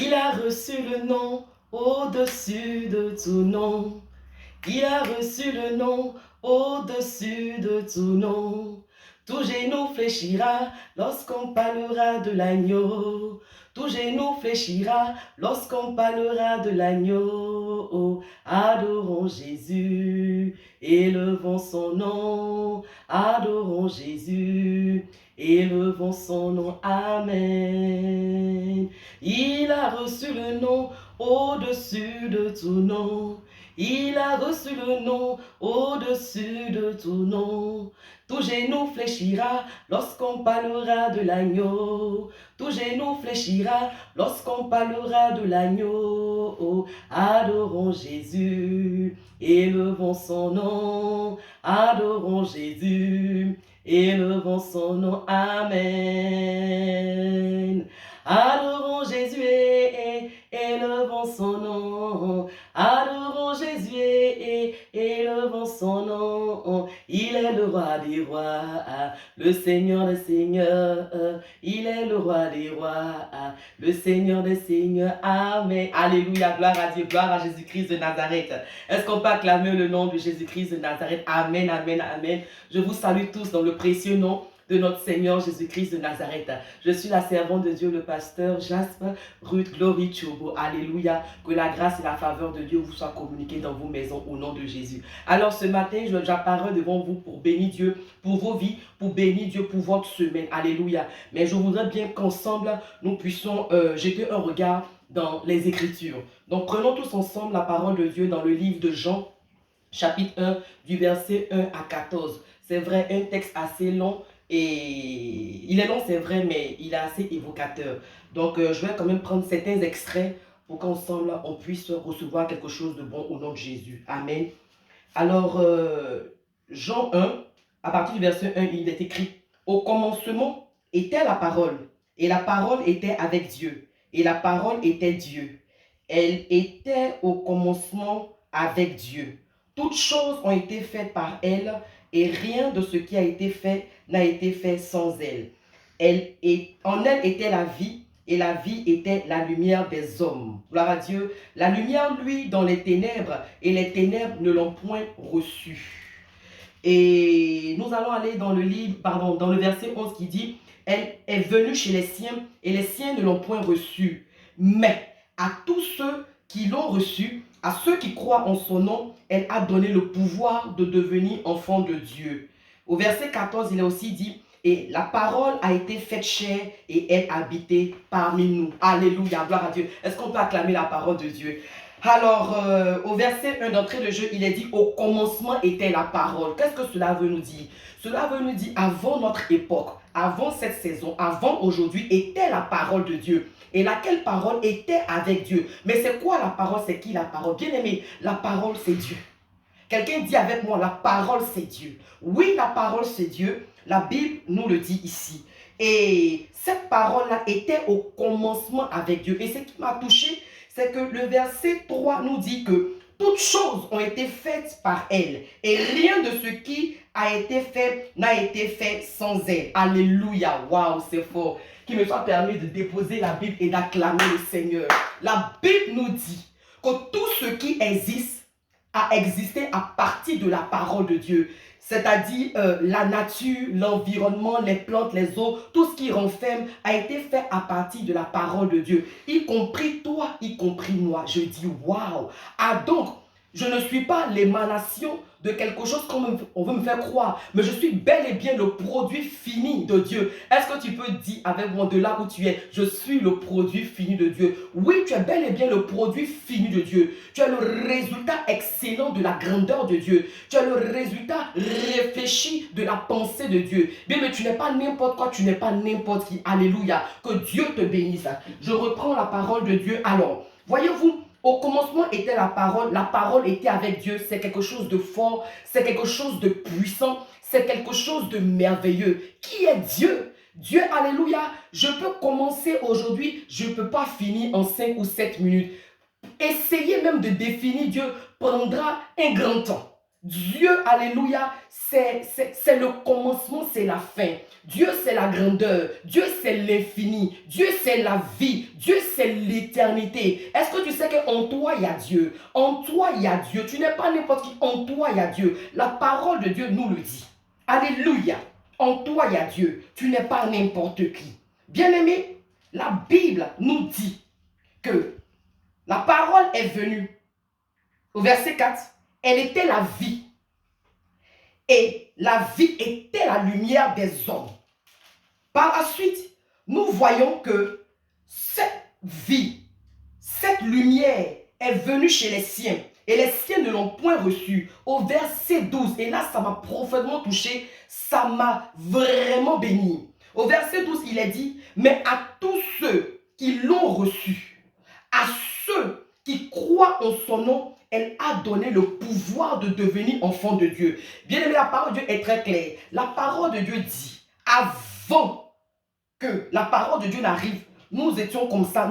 Il a reçu le nom au-dessus de tout nom. Il a reçu le nom au-dessus de tout nom. Tout genou fléchira lorsqu'on parlera de l'agneau. Tout genou fléchira lorsqu'on parlera de l'agneau. Oh, adorons Jésus, élevons son nom. Adorons Jésus, élevons son nom. Amen. Il a reçu le nom au-dessus de tout nom. Il a reçu le nom au-dessus de tout nom. Tout genou fléchira lorsqu'on parlera de l'agneau. Tout genou fléchira lorsqu'on parlera de l'agneau. Oh, adorons Jésus, élevons son nom. Adorons Jésus, élevons son nom. Amen. Adorons Jésus et élevons son nom. Adorons Jésus et élevons son nom. Il est le roi des rois, le Seigneur des seigneurs. Il est le roi des rois, le Seigneur des seigneurs. Amen. Alléluia, gloire à Dieu, gloire à Jésus-Christ de Nazareth. Est-ce qu'on peut acclamer le nom de Jésus-Christ de Nazareth? Amen, amen, amen. Je vous salue tous dans le précieux nom de notre Seigneur Jésus-Christ de Nazareth. Je suis la servante de Dieu, le pasteur Jasper Ruth Glory Chobo. Alléluia. Que la grâce et la faveur de Dieu vous soient communiquées dans vos maisons au nom de Jésus. Alors ce matin, j'apparais devant vous pour bénir Dieu pour vos vies, pour bénir Dieu pour votre semaine. Alléluia. Mais je voudrais bien qu'ensemble, nous puissions jeter un regard dans les Écritures. Donc prenons tous ensemble la parole de Dieu dans le livre de Jean, chapitre 1, du verset 1 à 14. C'est vrai, un texte assez long. Et il est long, c'est vrai, mais il est assez évocateur. Donc, je vais quand même prendre certains extraits pour qu'ensemble, on puisse recevoir quelque chose de bon au nom de Jésus. Amen. Alors, Jean 1, à partir du verset 1, il est écrit: au commencement était la parole, et la parole était avec Dieu, et la parole était Dieu. Elle était au commencement avec Dieu. Toutes choses ont été faites par elle, et rien de ce qui a été fait n'a été fait sans elle. En elle était la vie, et la vie était la lumière des hommes. Gloire à Dieu. La lumière, lui, dans les ténèbres, et les ténèbres ne l'ont point reçue. Et nous allons aller dans le livre, dans le verset 11 qui dit: elle est venue chez les siens, et les siens ne l'ont point reçue. Mais à tous ceux qui l'ont reçue, à ceux qui croient en son nom, elle a donné le pouvoir de devenir enfants de Dieu. Au verset 14, il est aussi dit: et la parole a été faite chair et elle habitait parmi nous. Alléluia, gloire à Dieu. Est-ce qu'on peut acclamer la parole de Dieu? Alors, au verset 1 d'entrée de jeu, il est dit: au commencement était la parole. Qu'est-ce que cela veut nous dire? Cela veut nous dire, avant notre époque, avant cette saison, avant aujourd'hui, était la parole de Dieu. Et laquelle parole était avec Dieu. Mais c'est quoi la parole? C'est qui la parole? Bien aimé, la parole c'est Dieu. Quelqu'un dit avec moi: la parole c'est Dieu. Oui, la parole c'est Dieu. La Bible nous le dit ici. Et cette parole-là était au commencement avec Dieu. Et ce qui m'a touché, c'est que le verset 3 nous dit que toutes choses ont été faites par elle. Et rien de ce qui a été fait n'a été fait sans elle. Alléluia. Waouh, c'est fort. Qu'il me soit permis de déposer la Bible et d'acclamer le Seigneur. La Bible nous dit que tout ce qui existe a existé à partir de la parole de Dieu. C'est-à-dire la nature, l'environnement, les plantes, les eaux, tout ce qui renferme a été fait à partir de la parole de Dieu. Y compris toi, y compris moi. Je dis waouh. Ah donc, je ne suis pas l'émanation de quelque chose qu'on veut me faire croire, mais je suis bel et bien le produit fini de Dieu. Est-ce que tu peux dire avec moi, de là où tu es: je suis le produit fini de Dieu? Oui, tu es bel et bien le produit fini de Dieu. Tu es le résultat excellent de la grandeur de Dieu. Tu es le résultat réfléchi de la pensée de Dieu. Bien, mais tu n'es pas n'importe quoi, tu n'es pas n'importe qui. Alléluia. Que Dieu te bénisse. Je reprends la parole de Dieu. Alors, voyez-vous, au commencement était la parole était avec Dieu. C'est quelque chose de fort, c'est quelque chose de puissant, c'est quelque chose de merveilleux. Qui est Dieu? Dieu, alléluia. Je peux commencer aujourd'hui, je ne peux pas finir en 5 ou 7 minutes. Essayer même de définir Dieu prendra un grand temps. Dieu, alléluia, c'est le commencement, c'est la fin. Dieu, c'est la grandeur. Dieu, c'est l'infini. Dieu, c'est la vie. Dieu, c'est l'éternité. Est-ce que tu sais qu'en toi, il y a Dieu? En toi, il y a Dieu. Tu n'es pas n'importe qui. En toi, il y a Dieu. La parole de Dieu nous le dit. Alléluia. En toi, il y a Dieu. Tu n'es pas n'importe qui. Bien-aimé, la Bible nous dit que la parole est venue. Au verset 4, elle était la vie. Et la vie était la lumière des hommes. Par la suite, nous voyons que cette vie, cette lumière est venue chez les siens. Et les siens ne l'ont point reçue. Au verset 12, et là ça m'a profondément touché, ça m'a vraiment béni. Au verset 12, il est dit, mais à tous ceux qui l'ont reçu, à ceux qui croient en son nom, elle a donné le pouvoir de devenir enfant de Dieu. Bien aimé, la parole de Dieu est très claire. La parole de Dieu dit, avant que la parole de Dieu n'arrive, nous étions comme ça,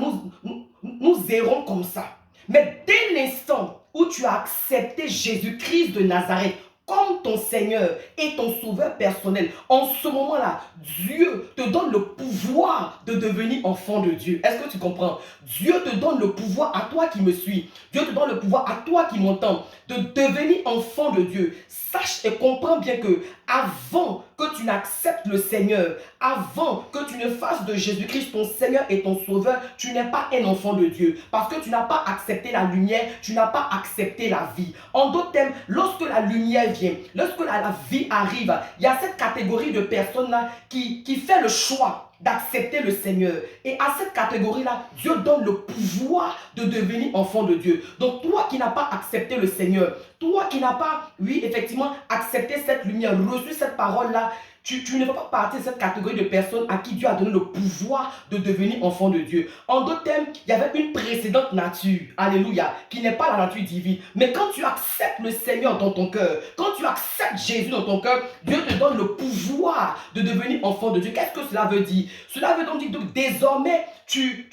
nous errons comme ça. Mais dès l'instant où tu as accepté Jésus-Christ de Nazareth comme ton Seigneur et ton Sauveur personnel, en ce moment-là, Dieu te donne le pouvoir de devenir enfant de Dieu. Est-ce que tu comprends? Dieu te donne le pouvoir, à toi qui me suis, Dieu te donne le pouvoir, à toi qui m'entends, de devenir enfant de Dieu. Sache et comprends bien que avant que tu n'acceptes le Seigneur, avant que tu ne fasses de Jésus-Christ ton Seigneur et ton Sauveur, tu n'es pas un enfant de Dieu. Parce que tu n'as pas accepté la lumière, tu n'as pas accepté la vie. En d'autres termes, lorsque la lumière vient, lorsque la vie arrive, il y a cette catégorie de personnes-là qui fait le choix d'accepter le Seigneur. Et à cette catégorie-là, Dieu donne le pouvoir de devenir enfant de Dieu. Donc toi qui n'as pas accepté le Seigneur, toi qui n'as pas, oui, effectivement, accepté cette lumière, reçu cette parole-là, tu ne fais pas partie de cette catégorie de personnes à qui Dieu a donné le pouvoir de devenir enfant de Dieu. En d'autres termes, il y avait une précédente nature, alléluia, qui n'est pas la nature divine. Mais quand tu acceptes le Seigneur dans ton cœur, quand tu acceptes Jésus dans ton cœur, Dieu te donne le pouvoir de devenir enfant de Dieu. Qu'est-ce que cela veut dire? Cela veut donc dire que désormais, tu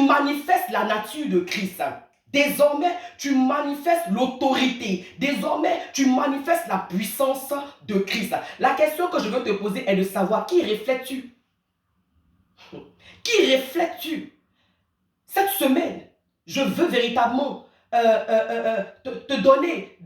manifestes la nature de Christ. Désormais, tu manifestes l'autorité. Désormais, tu manifestes la puissance de Christ. La question que je veux te poser est de savoir qui reflètes-tu? Qui reflètes-tu? Cette semaine, je veux véritablement te donner,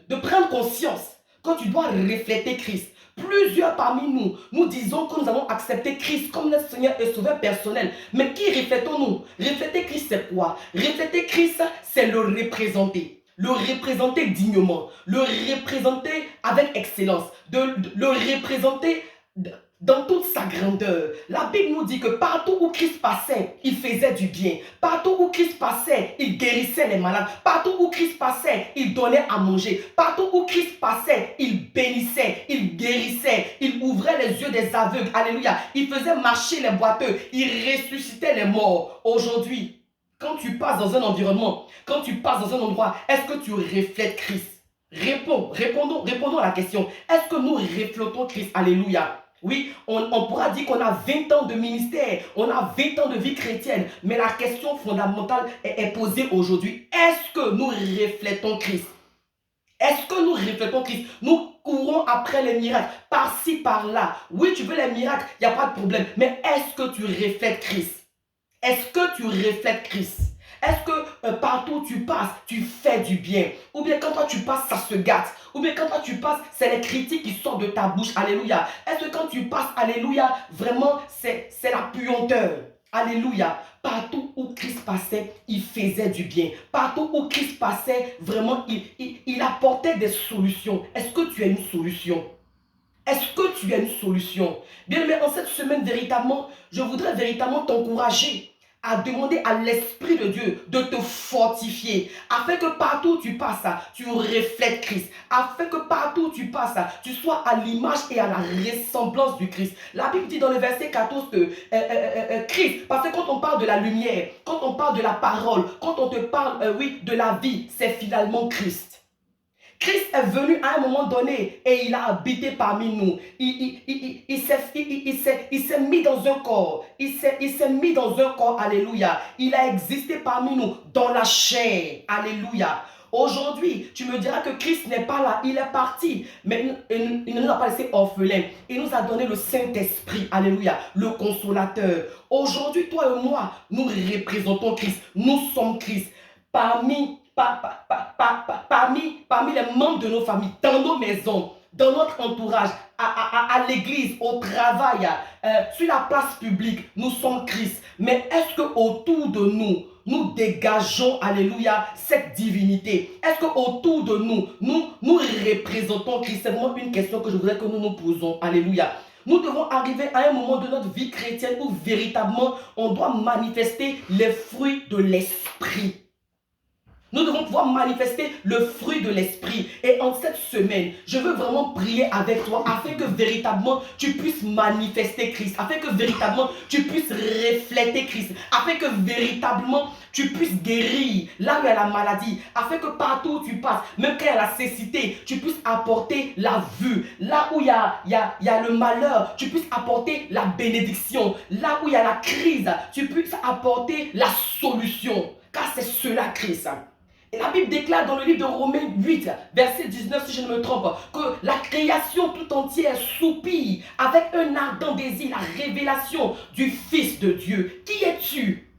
de prendre conscience que tu dois refléter Christ. Plusieurs parmi nous, nous disons que nous avons accepté Christ comme notre Seigneur et Sauveur personnel. Mais qui reflétons-nous? Refléter Christ, c'est quoi? Refléter Christ, c'est le représenter. Le représenter dignement. Le représenter avec excellence. Le représenter dans toute sa grandeur. La Bible nous dit que partout où Christ passait, il faisait du bien. Partout où Christ passait, il guérissait les malades. Partout où Christ passait, il donnait à manger. Partout où Christ passait, il bénissait, il guérissait, il ouvrait les yeux des aveugles. Alléluia. Il faisait marcher les boiteux, il ressuscitait les morts. Aujourd'hui, quand tu passes dans un environnement, quand tu passes dans un endroit, est-ce que tu reflètes Christ? Répondons à la question. Est-ce que nous reflétons Christ? Alléluia. Oui, on pourra dire qu'on a 20 ans de ministère, on a 20 ans de vie chrétienne, mais la question fondamentale est posée aujourd'hui. Est-ce que nous reflétons Christ? Est-ce que nous reflétons Christ? Nous courons après les miracles, par-ci, par-là. Oui, tu veux les miracles, il n'y a pas de problème, mais est-ce que tu reflètes Christ? Est-ce que tu reflètes Christ? Est-ce que partout où tu passes, tu fais du bien? Ou bien quand toi tu passes, ça se gâte? Ou bien quand toi tu passes, c'est les critiques qui sortent de ta bouche? Alléluia. Est-ce que quand tu passes, alléluia, vraiment c'est la puanteur? Alléluia. Partout où Christ passait, il faisait du bien. Partout où Christ passait, vraiment, il apportait des solutions. Est-ce que tu as une solution? Est-ce que tu as une solution? Bien aimé, en cette semaine, véritablement, je voudrais véritablement t'encourager à demander à l'Esprit de Dieu de te fortifier, afin que partout où tu passes, tu reflètes Christ, afin que partout où tu passes, tu sois à l'image et à la ressemblance du Christ. La Bible dit dans le verset 14 que Christ, parce que quand on parle de la lumière, quand on parle de la parole, quand on te parle, oui, de la vie, c'est finalement Christ. Christ est venu à un moment donné et il a habité parmi nous. Il s'est mis dans un corps. Il s'est mis dans un corps. Alléluia. Il a existé parmi nous dans la chair. Alléluia. Aujourd'hui, tu me diras que Christ n'est pas là, il est parti. Mais il ne nous a pas laissé orphelins. Il nous a donné le Saint-Esprit, alléluia, le consolateur. Aujourd'hui, toi et moi, nous représentons Christ. Nous sommes Christ. Parmi les membres de nos familles, dans nos maisons, dans notre entourage, à l'église, au travail, sur la place publique, nous sommes Christ. Mais est-ce qu'autour de nous, nous dégageons, alléluia, cette divinité? Est-ce qu'autour de nous, nous représentons Christ? C'est vraiment une question que je voudrais que nous nous posons, alléluia. Nous devons arriver à un moment de notre vie chrétienne où véritablement on doit manifester les fruits de l'esprit. Nous devons pouvoir manifester le fruit de l'esprit. Et en cette semaine, je veux vraiment prier avec toi afin que véritablement tu puisses manifester Christ, afin que véritablement tu puisses refléter Christ, afin que véritablement tu puisses guérir là où il y a la maladie, afin que partout où tu passes, même quand il y a la cécité, tu puisses apporter la vue. Là où il y a le malheur, tu puisses apporter la bénédiction. Là où il y a la crise, tu puisses apporter la solution. Car c'est cela Christ. Et la Bible déclare dans le livre de Romains 8, verset 19, si je ne me trompe, que la création tout entière soupire avec un ardent désir la révélation du Fils de Dieu. Qui es-tu?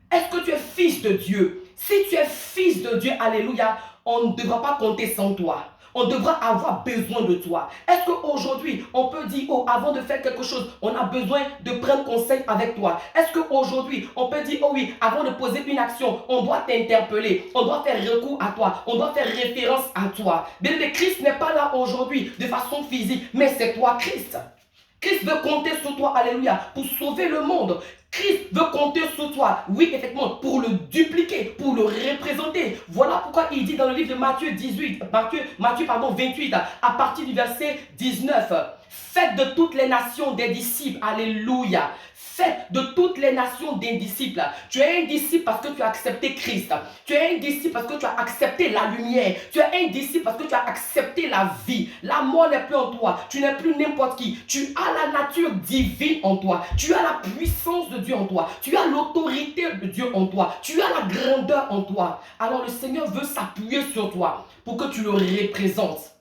Est-ce que tu es fils de Dieu? Si tu es fils de Dieu, alléluia, on ne devra pas compter sans toi. On devra avoir besoin de toi. Est-ce qu'aujourd'hui, on peut dire, oh, avant de faire quelque chose, on a besoin de prendre conseil avec toi? Est-ce qu'aujourd'hui, on peut dire, oh oui, avant de poser une action, on doit t'interpeller, on doit faire recours à toi, on doit faire référence à toi? Bien aimé, Christ n'est pas là aujourd'hui de façon physique, mais c'est toi, Christ. Christ veut compter sur toi, alléluia, pour sauver le monde. Christ veut compter sur toi, oui, effectivement, pour le dupliquer, pour le représenter. Voilà pourquoi il dit dans le livre de Matthieu 28, à partir du verset 19, faites de toutes les nations des disciples, alléluia. Faites de toutes les nations des disciples. Tu es un disciple parce que tu as accepté Christ. Tu es un disciple parce que tu as accepté la lumière. Tu es un disciple parce que tu as accepté la vie. La mort n'est plus en toi. Tu n'es plus n'importe qui. Tu as la nature divine en toi. Tu as la puissance de Dieu en toi. Tu as l'autorité de Dieu en toi. Tu as la grandeur en toi. Alors le Seigneur veut s'appuyer sur toi pour que tu le représentes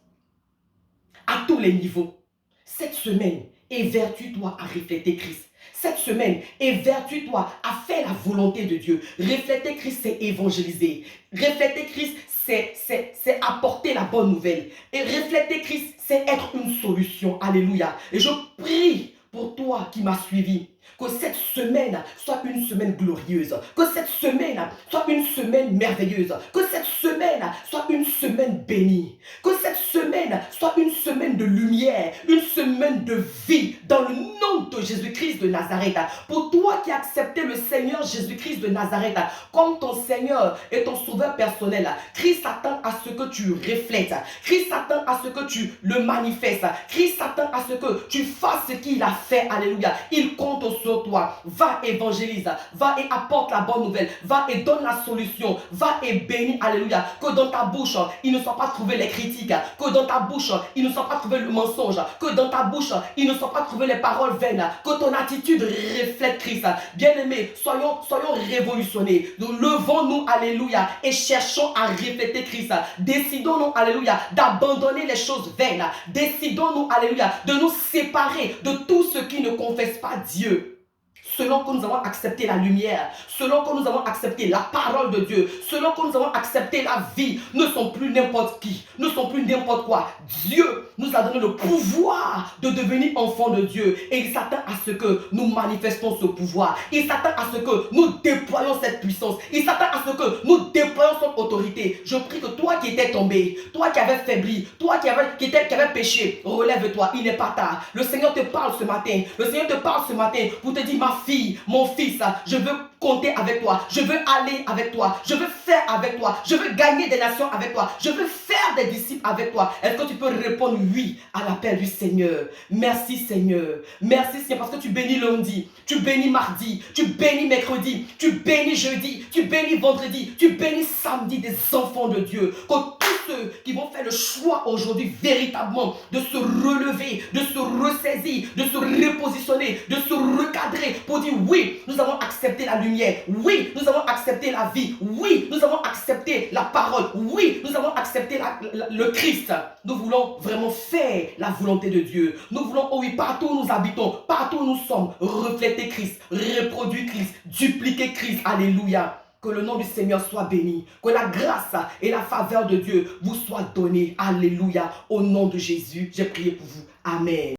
à tous les niveaux. Cette semaine, évertue-toi à refléter Christ. Cette semaine, évertue-toi à faire la volonté de Dieu. Refléter Christ, c'est évangéliser. Refléter Christ, c'est apporter la bonne nouvelle. Et refléter Christ, c'est être une solution. Alléluia. Et je prie pour toi qui m'as suivi, que cette semaine soit une semaine glorieuse, que cette semaine soit une semaine merveilleuse, que cette semaine soit une semaine bénie, que cette semaine soit une semaine de lumière, une semaine de vie, dans le nom de Jésus-Christ de Nazareth. Pour toi qui as accepté le Seigneur Jésus-Christ de Nazareth comme ton Seigneur et ton sauveur personnel, Christ s'attend à ce que tu reflètes, Christ s'attend à ce que tu le manifestes, Christ s'attend à ce que tu fasses ce qu'il a fait, alléluia. Il compte sur toi. Va évangélise, va et apporte la bonne nouvelle, va et donne la solution, va et bénis, alléluia. Que dans ta bouche, il ne soit pas trouvé les critiques, que dans ta bouche, il ne soit pas trouvé le mensonge, que dans ta bouche, il ne soit pas trouvé les paroles vaines, que ton attitude reflète Christ. Bien-aimés, soyons révolutionnés. Nous levons-nous, alléluia, et cherchons à refléter Christ. Décidons-nous, alléluia, d'abandonner les choses vaines. Décidons-nous, alléluia, de nous séparer de tout ce qui ne confesse pas Dieu. Selon que nous avons accepté la lumière, selon que nous avons accepté la parole de Dieu, selon que nous avons accepté la vie, nous ne sommes plus n'importe qui, nous ne sommes plus n'importe quoi. Dieu nous a donné le pouvoir de devenir enfants de Dieu et il s'attend à ce que nous manifestons ce pouvoir. Il s'attend à ce que nous déployons cette puissance. Il s'attend à ce que nous déployons son autorité. Je prie que toi qui étais tombé, toi qui avais faibli, toi qui avais péché, relève-toi, il n'est pas tard. Le Seigneur te parle ce matin. Le Seigneur te parle ce matin pour te dire, ma fille, mon fils, je veux compter avec toi, je veux aller avec toi, je veux faire avec toi, je veux gagner des nations avec toi, je veux faire des disciples avec toi. Est-ce que tu peux répondre oui à l'appel du Seigneur? Merci Seigneur, merci Seigneur, parce que tu bénis lundi, tu bénis mardi, tu bénis mercredi, tu bénis jeudi, tu bénis vendredi, tu bénis samedi des enfants de Dieu. Que tous ceux qui vont faire le choix aujourd'hui véritablement de se relever, de se ressaisir, de se repositionner, de se recadrer pour dire oui, nous avons accepté la lumière. lumière. Oui, nous avons accepté la vie. Oui, nous avons accepté la parole. Oui, nous avons accepté le Christ. Nous voulons vraiment faire la volonté de Dieu. Nous voulons, oh oui, partout où nous habitons, partout où nous sommes, refléter Christ, reproduire Christ, dupliquer Christ. Alléluia. Que le nom du Seigneur soit béni. Que la grâce et la faveur de Dieu vous soient données. Alléluia. Au nom de Jésus, j'ai prié pour vous. Amen.